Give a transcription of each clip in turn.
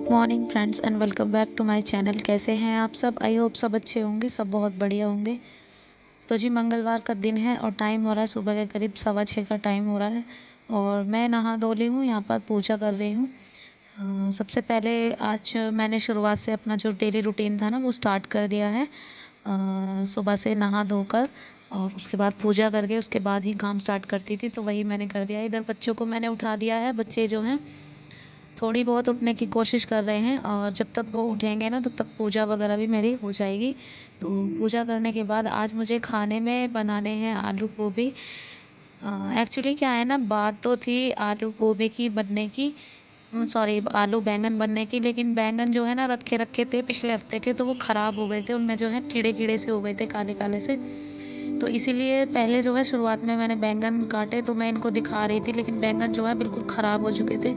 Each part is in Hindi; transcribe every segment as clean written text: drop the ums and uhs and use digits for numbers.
Good morning friends and welcome back to my channel. कैसे हैं आप सब? आई होप सब अच्छे होंगे, सब बहुत बढ़िया होंगे। तो जी मंगलवार का दिन है और टाइम हो रहा है सुबह के करीब 6:15 का टाइम हो रहा है और मैं नहा धो ली हूँ, यहाँ पर पूजा कर रही हूँ। सबसे पहले आज मैंने शुरुआत से अपना जो डेली रूटीन था ना वो स्टार्ट कर दिया है। सुबह से नहा धोकर और उसके बाद पूजा करके उसके बाद ही काम स्टार्ट करती थी, तो वही मैंने कर दिया। इधर बच्चों को मैंने उठा दिया है। बच्चे जो हैं थोड़ी बहुत उठने की कोशिश कर रहे हैं और जब तक वो उठेंगे ना तब तक पूजा वगैरह भी मेरी हो जाएगी। तो पूजा करने के बाद आज मुझे खाने में बनाने हैं आलू गोभी। एक्चुअली क्या है ना, बात तो थी आलू गोभी की बनने की, सॉरी आलू बैंगन बनने की, लेकिन बैंगन जो है ना रखे रखे थे पिछले हफ्ते के, तो वो ख़राब हो गए थे। उनमें जो है कीड़े कीड़े से हो गए थे, काले काले से। तो इसीलिए पहले जो है शुरुआत में मैंने बैंगन काटे तो मैं इनको दिखा रही थी, लेकिन बैंगन जो है बिल्कुल ख़राब हो चुके थे।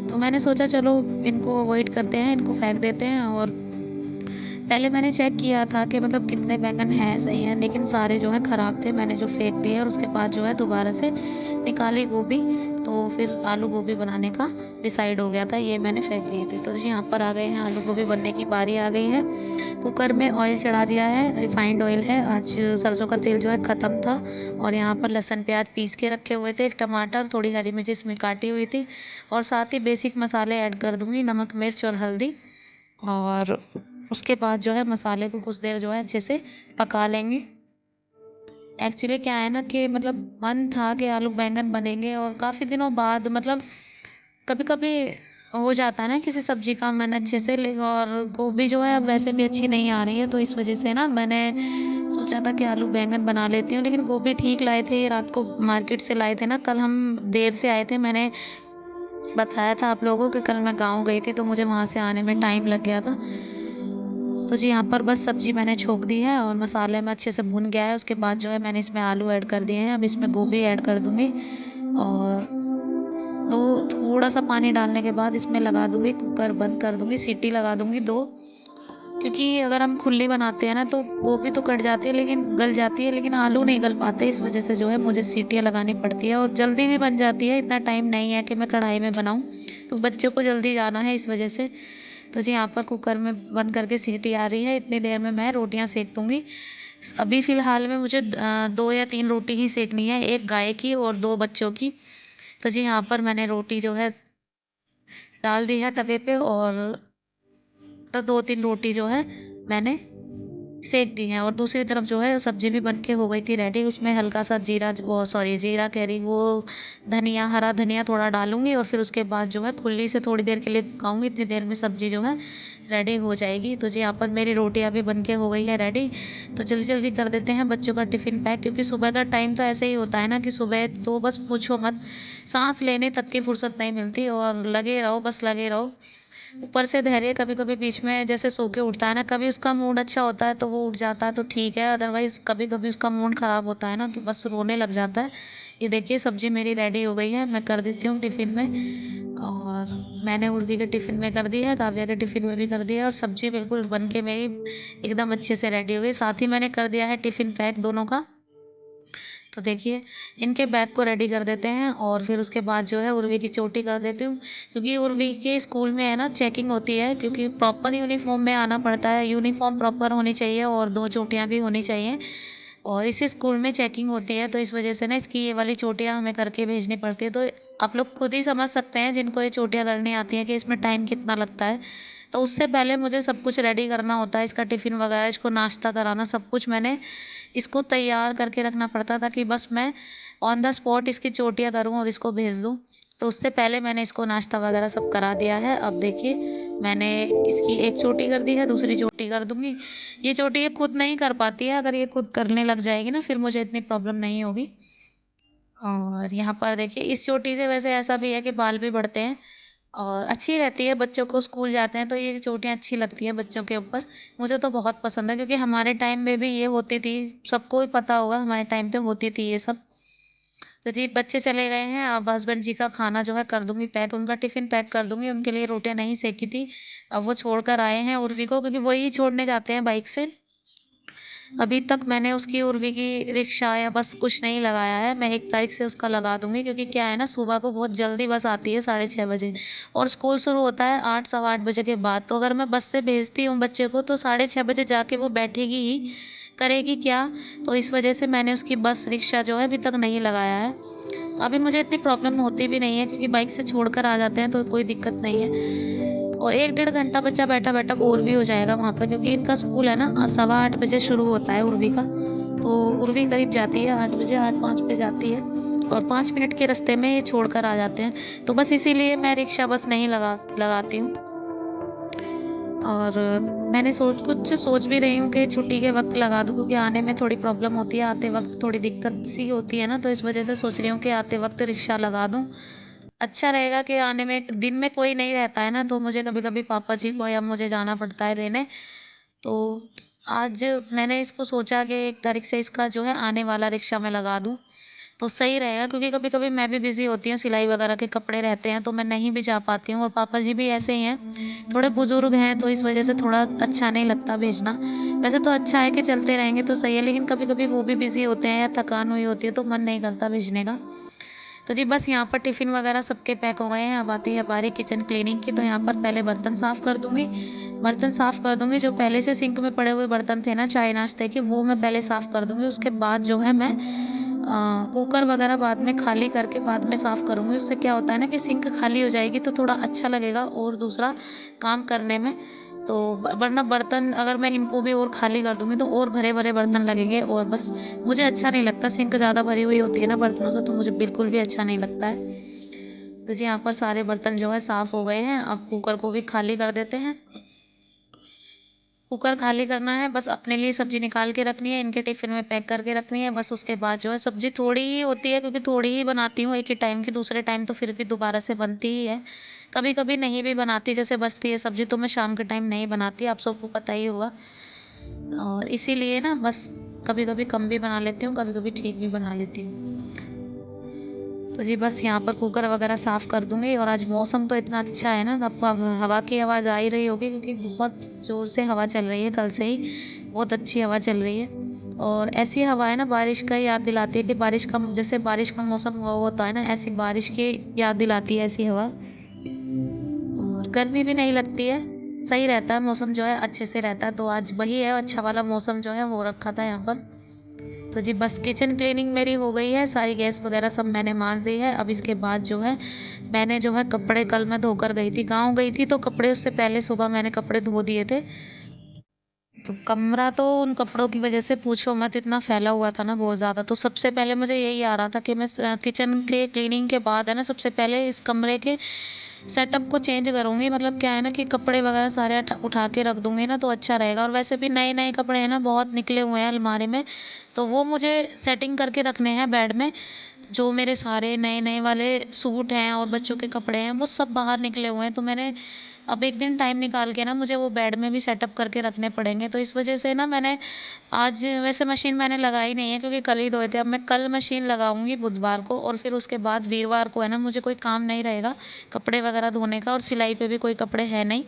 तो मैंने सोचा चलो इनको अवॉइड करते हैं, इनको फेंक देते हैं। और पहले मैंने चेक किया था कि मतलब कितने बैंगन हैं सही हैं, लेकिन सारे जो है ख़राब थे। मैंने जो फेंक दिए और उसके बाद जो है दोबारा से निकाली गोभी, तो फिर आलू गोभी बनाने का डिसाइड हो गया था। ये मैंने फेंक दिए थे। तो जी यहाँ पर आ गए हैं, आलू गोभी बनने की बारी आ गई है। कुकर में ऑयल चढ़ा दिया है, रिफाइंड ऑयल है। आज सरसों का तेल जो है ख़त्म था और यहाँ पर लहसुन प्याज पीस के रखे हुए थे, एक टमाटर, थोड़ी हरी मिर्च इसमें काटी हुई थी और साथ ही बेसिक मसाले ऐड कर दूँगी, नमक मिर्च और हल्दी। और उसके बाद जो है मसाले को कुछ देर जो है अच्छे से पका लेंगे। एक्चुअली क्या है ना कि मतलब मन था कि आलू बैंगन बनेंगे और काफ़ी दिनों बाद मतलब कभी कभी हो जाता है ना किसी सब्जी का मन अच्छे से ले। और गोभी जो है अब वैसे भी अच्छी नहीं आ रही है, तो इस वजह से ना मैंने सोचा था कि आलू बैंगन बना लेती हूँ। लेकिन गोभी ठीक लाए थे, ये रात को मार्केट से लाए थे ना, कल हम देर से आए थे। मैंने बताया था आप लोगों को कि कल मैं गाँव गई थी तो मुझे वहाँ से आने में टाइम लग गया था। तो जी यहाँ पर बस सब्जी मैंने छोंक दी है और मसाले में अच्छे से भुन गया है। उसके बाद जो है मैंने इसमें आलू ऐड कर दिए हैं, अब इसमें गोभी ऐड कर दूँगी और तो थोड़ा सा पानी डालने के बाद इसमें लगा दूँगी, कुकर बंद कर दूँगी, सीटी लगा दूँगी 2। क्योंकि अगर हम खुली बनाते हैं ना तो गोभी तो कट जाती है लेकिन गल जाती है, लेकिन आलू नहीं गल पाते। इस वजह से जो है मुझे सीटियाँ लगानी पड़ती है और जल्दी भी बन जाती है। इतना टाइम नहीं है कि मैं कढ़ाई में बनाऊँ, तो बच्चों को जल्दी जाना है इस वजह से। तो जी यहाँ पर कुकर में बंद करके सीटी आ रही है, इतनी देर में मैं रोटियाँ सेक दूँगी। अभी फ़िलहाल में मुझे 2 या 3 रोटी ही सेकनी है, 1 गाय की और 2 बच्चों की। तो जी यहाँ पर मैंने रोटी जो है डाल दी है तवे पे और तो 2-3 रोटी जो है मैंने सेक दी हैं और दूसरी तरफ जो है सब्ज़ी भी बन के हो गई थी रेडी। उसमें हल्का सा जीरा, वो सॉरी जीरा कह रही, वो धनिया, हरा धनिया थोड़ा डालूँगी और फिर उसके बाद जो है खुल्ली से थोड़ी देर के लिए पकाऊँगी। इतनी देर में सब्ज़ी जो है रेडी हो जाएगी। तो जी यहाँ पर मेरी रोटियाँ भी बन के हो गई है रेडी। तो जल्दी-जल्दी कर देते हैं बच्चों का टिफ़िन पैक, क्योंकि सुबह का टाइम तो ऐसे ही होता है ना कि सुबह तो बस पूछो मत, साँस लेने तक की फुर्सत नहीं मिलती और लगे रहो, बस लगे रहो। ऊपर से धैर्य कभी-कभी बीच में जैसे सो के उठता है ना, कभी उसका मूड अच्छा होता है तो वो उठ जाता है तो ठीक है, अदरवाइज़ कभी-कभी उसका मूड ख़राब होता है ना तो बस रोने लग जाता है। ये देखिए सब्ज़ी मेरी रेडी हो गई है, मैं कर देती हूँ टिफ़िन में। और मैंने उर्वी के टिफ़िन में कर दी है, काव्या के टिफ़िन में भी कर दिया है और सब्ज़ी बिल्कुल बन के मेरी एकदम अच्छे से रेडी हो गई। साथ ही मैंने कर दिया है टिफ़िन पैक दोनों का। तो देखिए इनके बैग को रेडी कर देते हैं और फिर उसके बाद जो है उर्वी की चोटी कर देती हूँ, क्योंकि उर्वी के स्कूल में है ना चेकिंग होती है, क्योंकि प्रॉपर यूनिफॉर्म में आना पड़ता है। यूनिफॉर्म प्रॉपर होनी चाहिए और 2 चोटियाँ भी होनी चाहिए और इसी स्कूल में चेकिंग होती है, तो इस वजह से ना इसकी ये वाली चोटियाँ हमें करके भेजनी पड़ती है। तो आप लोग खुद ही समझ सकते हैं जिनको ये चोटियाँ करनी आती हैं कि इसमें टाइम कितना लगता है। तो उससे पहले मुझे सब कुछ रेडी करना होता है, इसका टिफ़िन वगैरह, इसको नाश्ता कराना, सब कुछ मैंने इसको तैयार करके रखना पड़ता था कि बस मैं ऑन द स्पॉट इसकी चोटियाँ करूँ और इसको भेज दूँ। तो उससे पहले मैंने इसको नाश्ता वगैरह सब करा दिया है। अब देखिए मैंने इसकी एक चोटी कर दी है, दूसरी चोटी कर दूँगी। ये चोटी ये खुद नहीं कर पाती है, अगर ये खुद करने लग जाएगी ना फिर मुझे इतनी प्रॉब्लम नहीं होगी। और यहाँ पर देखिए इस चोटी से वैसे ऐसा भी है कि बाल भी बढ़ते हैं और अच्छी रहती है, बच्चों को स्कूल जाते हैं तो ये चोटियाँ अच्छी लगती हैं बच्चों के ऊपर। मुझे तो बहुत पसंद है क्योंकि हमारे टाइम में भी ये होती थी, सबको ही पता होगा हमारे टाइम पे होती थी ये सब। तो जी बच्चे चले गए हैं, अब हस्बैंड जी का खाना जो है कर दूँगी पैक, उनका टिफ़िन पैक कर दूँगी, उनके लिए रोटियाँ नहीं सेकी थी। अब वो छोड़ कर आए हैं उर्वी को, क्योंकि वही छोड़ने जाते हैं बाइक से। अभी तक मैंने उसकी उर्वी की रिक्शा या बस कुछ नहीं लगाया है। मैं 1 तारीख से उसका लगा दूँगी, क्योंकि क्या है ना, सुबह को बहुत जल्दी बस आती है 6:30 बजे और स्कूल शुरू होता है 8 सवा 8 बजे के बाद। तो अगर मैं बस से भेजती हूँ बच्चे को तो 6:30 बजे जाके वो बैठेगी ही, करेगी क्या? तो इस वजह से मैंने उसकी बस रिक्शा जो है अभी तक नहीं लगाया है। अभी मुझे इतनी प्रॉब्लम होती भी नहीं है, क्योंकि बाइक से छोड़कर आ जाते हैं तो कोई दिक्कत नहीं है। और 1 डेढ़ घंटा बच्चा बैठा-बैठा बोर भी हो जाएगा वहाँ पे, क्योंकि इनका स्कूल है ना सवा 8 बजे शुरू होता है उर्वी का। तो उर्वी करीब जाती है 8 बजे, 8:05 पे जाती है और 5 मिनट के रास्ते में ये छोड़कर आ जाते हैं। तो बस इसीलिए मैं रिक्शा बस नहीं लगाती हूँ। और मैंने कुछ सोच भी रही हूँ कि छुट्टी के वक़्त लगा दूँ, क्योंकि आने में थोड़ी प्रॉब्लम होती है, आते वक़्त थोड़ी दिक्कत सी होती है ना, तो इस वजह से सोच रही हूँ कि आते वक़्त रिक्शा लगा दूँ। अच्छा रहेगा कि आने में दिन में कोई नहीं रहता है ना, तो मुझे कभी-कभी पापा जी को या मुझे जाना पड़ता है लेने। तो आज मैंने इसको सोचा कि 1 तारीख से इसका जो है आने वाला रिक्शा मैं लगा दूँ, तो सही रहेगा, क्योंकि कभी-कभी मैं भी बिज़ी होती हूँ, सिलाई वगैरह के कपड़े रहते हैं तो मैं नहीं भी जा पाती हूँ और पापा जी भी ऐसे ही हैं, थोड़े बुज़ुर्ग हैं तो इस वज़ह से थोड़ा अच्छा नहीं लगता भेजना। वैसे तो अच्छा है कि चलते रहेंगे तो सही है, लेकिन कभी-कभी वो भी बिज़ी होते हैं या थकान हुई होती है तो मन नहीं करता भेजने का। तो जी बस यहाँ पर टिफ़िन वगैरह सबके पैक हो गए हैं। अब आती है बारी किचन क्लीनिंग की, तो यहाँ पर पहले बर्तन साफ़ कर दूँगी। बर्तन साफ़ कर दूँगी, जो पहले से सिंक में पड़े हुए बर्तन थे ना चाय नाश्ते के, वो मैं पहले साफ़ कर दूँगी। उसके बाद जो है मैं कुकर वगैरह बाद में खाली करके बाद में साफ़ करूँगी। उससे क्या होता है ना कि सिंक खाली हो जाएगी तो थोड़ा अच्छा लगेगा और दूसरा काम करने में। तो वरना बर्तन अगर मैं इनको भी और खाली कर दूँगी तो और भरे-भरे बर्तन लगेंगे और बस मुझे अच्छा नहीं लगता। सिंक ज़्यादा भरी हुई होती है ना बर्तनों से, तो मुझे बिल्कुल भी अच्छा नहीं लगता है। तो जी यहाँ पर सारे बर्तन जो है साफ़ हो गए हैं। अब कुकर को भी खाली कर देते हैं। कुकर खाली करना है, बस अपने लिए सब्ज़ी निकाल के रखनी है, इनके टिफ़िन में पैक करके रखनी है, बस उसके बाद जो है सब्ज़ी थोड़ी ही होती है, क्योंकि थोड़ी ही बनाती हूँ एक ही टाइम की, दूसरे टाइम तो फिर भी दोबारा से बनती ही है। कभी-कभी नहीं भी बनाती, जैसे बचती है सब्ज़ी तो मैं शाम के टाइम नहीं बनाती, आप सबको पता ही होगा। और इसीलिए ना बस कभी-कभी कम भी बना लेती हूँ, कभी-कभी ठीक भी बना लेती हूँ। तो जी बस यहाँ पर कुकर वगैरह साफ़ कर दूँगी और आज मौसम तो इतना अच्छा है ना, आपको हवा की आवाज़ आ ही रही होगी, क्योंकि बहुत ज़ोर से हवा चल रही है कल से ही, बहुत अच्छी हवा चल रही है। और ऐसी हवा है ना, बारिश का याद दिलाती है कि बारिश का, जैसे बारिश का मौसम हुआ होता है ना, ऐसी बारिश की याद दिलाती है ऐसी हवा। और गर्मी भी नहीं लगती है, सही रहता है मौसम, जो है अच्छे से रहता है। तो आज वही है, अच्छा वाला मौसम जो है हो रखा था यहाँ पर। तो जी बस किचन क्लीनिंग मेरी हो गई है, सारी गैस वगैरह सब मैंने मांज दी है। अब इसके बाद जो है मैंने जो है कपड़े, कल मैं धोकर गई थी, गाँव गई थी तो कपड़े, उससे पहले सुबह मैंने कपड़े धो दिए थे। तो कमरा तो उन कपड़ों की वजह से पूछो मत, इतना फैला हुआ था ना बहुत ज़्यादा। तो सबसे पहले मुझे यही आ रहा था कि मैं किचन के क्लीनिंग के बाद है ना, सबसे पहले इस कमरे के सेटअप को चेंज करूँगी। मतलब क्या है ना कि कपड़े वगैरह सारे उठा के रख दूँगी ना तो अच्छा रहेगा। और वैसे भी नए-नए कपड़े हैं ना, बहुत निकले हुए हैं अलमारी में, तो वो मुझे सेटिंग करके रखने हैं बेड में। जो मेरे सारे नए-नए वाले सूट हैं और बच्चों के कपड़े हैं, वो सब बाहर निकले हुए हैं। तो मैंने अब एक दिन टाइम निकाल के ना, मुझे वो बेड में भी सेटअप करके रखने पड़ेंगे। तो इस वजह से ना मैंने आज, वैसे मशीन मैंने लगाई नहीं है क्योंकि कल ही धोए थे। अब मैं कल मशीन लगाऊंगी बुधवार को, और फिर उसके बाद वीरवार को है ना, मुझे कोई काम नहीं रहेगा कपड़े वगैरह धोने का, और सिलाई पे भी कोई कपड़े हैं नहीं।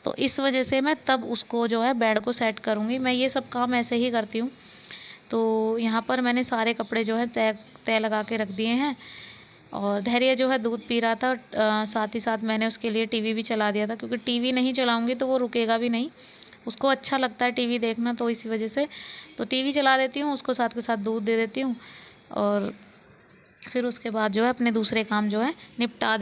तो इस वजह से मैं तब उसको जो है बेड को सेट करूँगी। मैं ये सब काम ऐसे ही करती हूँ। तो यहाँ पर मैंने सारे कपड़े जो है तय तय लगा के रख दिए हैं। और धैर्य जो है दूध पी रहा था, और साथ ही साथ मैंने उसके लिए टीवी भी चला दिया था, क्योंकि टीवी नहीं चलाऊंगी तो वो रुकेगा भी नहीं। उसको अच्छा लगता है टीवी देखना, तो इसी वजह से तो टीवी चला देती हूँ, उसको साथ के साथ दूध दे देती हूँ। और फिर उसके बाद जो है अपने दूसरे काम जो है निपटा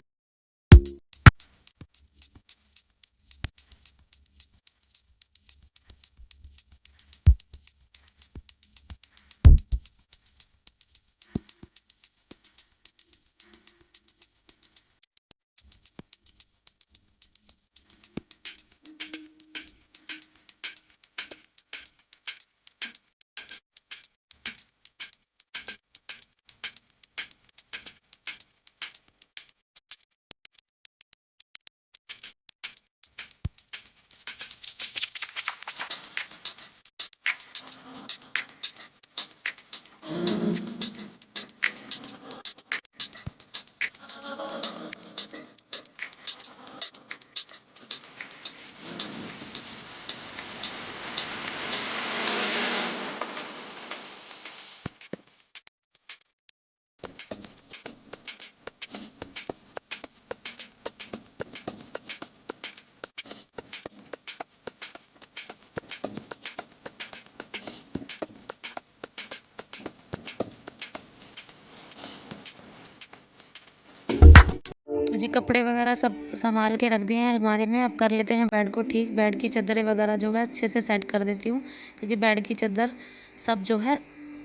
कपड़े वगैरह सब संभाल के रख दिए हैं अलमारी में। अब कर लेते हैं बेड को ठीक। बेड की चद्दरें वगैरह जो है अच्छे से सेट कर देती हूँ, क्योंकि बेड की चद्दर सब जो है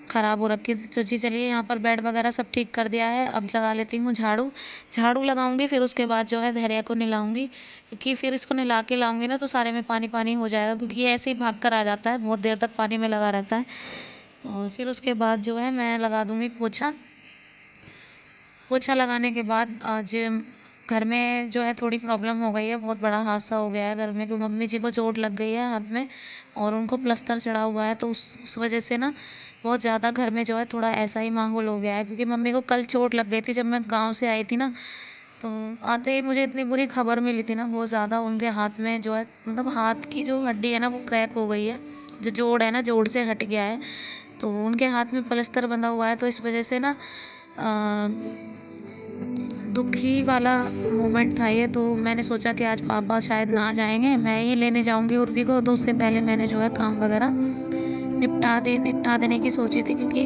ख़राब हो रखी थी। तो जी चलिए, यहाँ पर बेड वगैरह सब ठीक कर दिया है। अब लगा लेती हूँ झाड़ू। झाड़ू लगाऊंगी, फिर उसके बाद जो है धैर्या को नहलाऊंगी, क्योंकि फिर इसको नहला के लाऊंगी ना तो सारे में पानी पानी हो जाएगा, क्योंकि ये ऐसे ही भाग कर आ जाता है, बहुत देर तक पानी में लगा रहता है। और फिर उसके बाद जो है मैं लगा दूंगी पोछा। पोछा लगाने के बाद आज घर में जो है थोड़ी प्रॉब्लम हो गई है, बहुत बड़ा हादसा हो गया है घर में, क्योंकि मम्मी जी को चोट लग गई है हाथ में और उनको प्लस्तर चढ़ा हुआ है। तो उस वजह से ना बहुत ज़्यादा घर में जो है थोड़ा ऐसा ही माहौल हो गया है, क्योंकि मम्मी को कल चोट लग गई थी जब मैं गाँव से आई थी ना। तो आते ही मुझे इतनी बुरी खबर मिली थी ना, बहुत ज़्यादा उनके हाथ में जो है, मतलब हाथ की जो हड्डी है ना वो क्रैक हो गई है, जो जोड़ है ना जोड़ से हट गया है। तो उनके हाथ में प्लस्तर बंधा हुआ है, तो इस वजह से ना दुखी वाला मोमेंट था ये। तो मैंने सोचा कि आज पापा शायद ना जाएंगे, मैं ही लेने जाऊंगी उर्वी को। तो उससे पहले मैंने जो है काम वगैरह निपटा देने की सोची थी, क्योंकि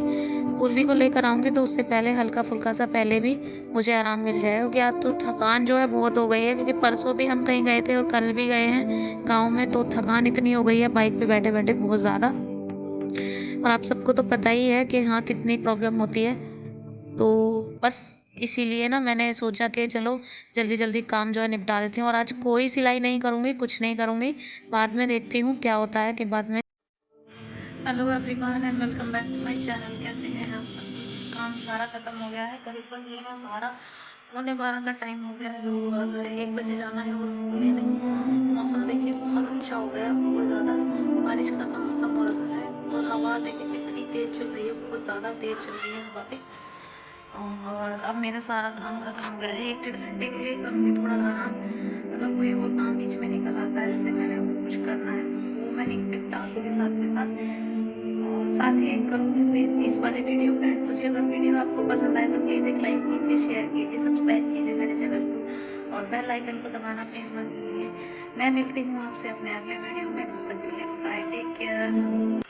उर्वी को लेकर आऊंगी तो उससे पहले हल्का फुल्का सा पहले भी मुझे आराम मिल जाएगा, क्योंकि आज तो थकान जो है बहुत हो गई है, क्योंकि परसों भी हम कहीं गए थे और कल भी गए हैं गाँव में। तो थकान इतनी हो गई है बाइक पे बैठे बैठे बहुत ज़्यादा। और आप सबको तो पता ही है कि हाँ कितनी प्रॉब्लम होती है। तो बस इसीलिए ना मैंने सोचा कि चलो जल्दी जल्दी काम जो है निपटा देती हूँ, और आज कोई सिलाई नहीं करूँगी, कुछ नहीं करूँगी। बाद में देखती हूँ क्या होता है कि बाद में। Hello everyone and welcome back to my channel. कैसे हैं आप सब? कुछ काम सारा खत्म हो गया है, करीबन ये ना 12 का टाइम हो गया है और 1 बजे जाना है। और मेरे मौसम देखिए बहुत अच्छा हो गया, बहुत ज़्यादा बारिश का सा मौसम हो रखा है। और हवा देखिए कितनी तेज़ चल रही है, बहुत ज़्यादा तेज़ चल रही है हवा भी। और अब मेरा सारा काम खत्म हो गया है। 1 डेढ़ घंटे के लिए करूँगी थोड़ा आराम, अगर कोई और काम बीच में निकल आता है, जैसे मैंने वो कुछ करना है तो वो मैं निपटा दूँगी साथ के साथ। और साथ ही करूँगी अपनी इस वाले वीडियो पे एंड। तो जी अगर वीडियो आपको पसंद आए तो प्लीज़ एक लाइक कीजिए, शेयर कीजिए, सब्सक्राइब कीजिए मेरे चैनल को और बेल आइकन को दबाना प्लीज़ मत भूलिए। मैं मिलती हूँ आपसे अपने अगले वीडियो में।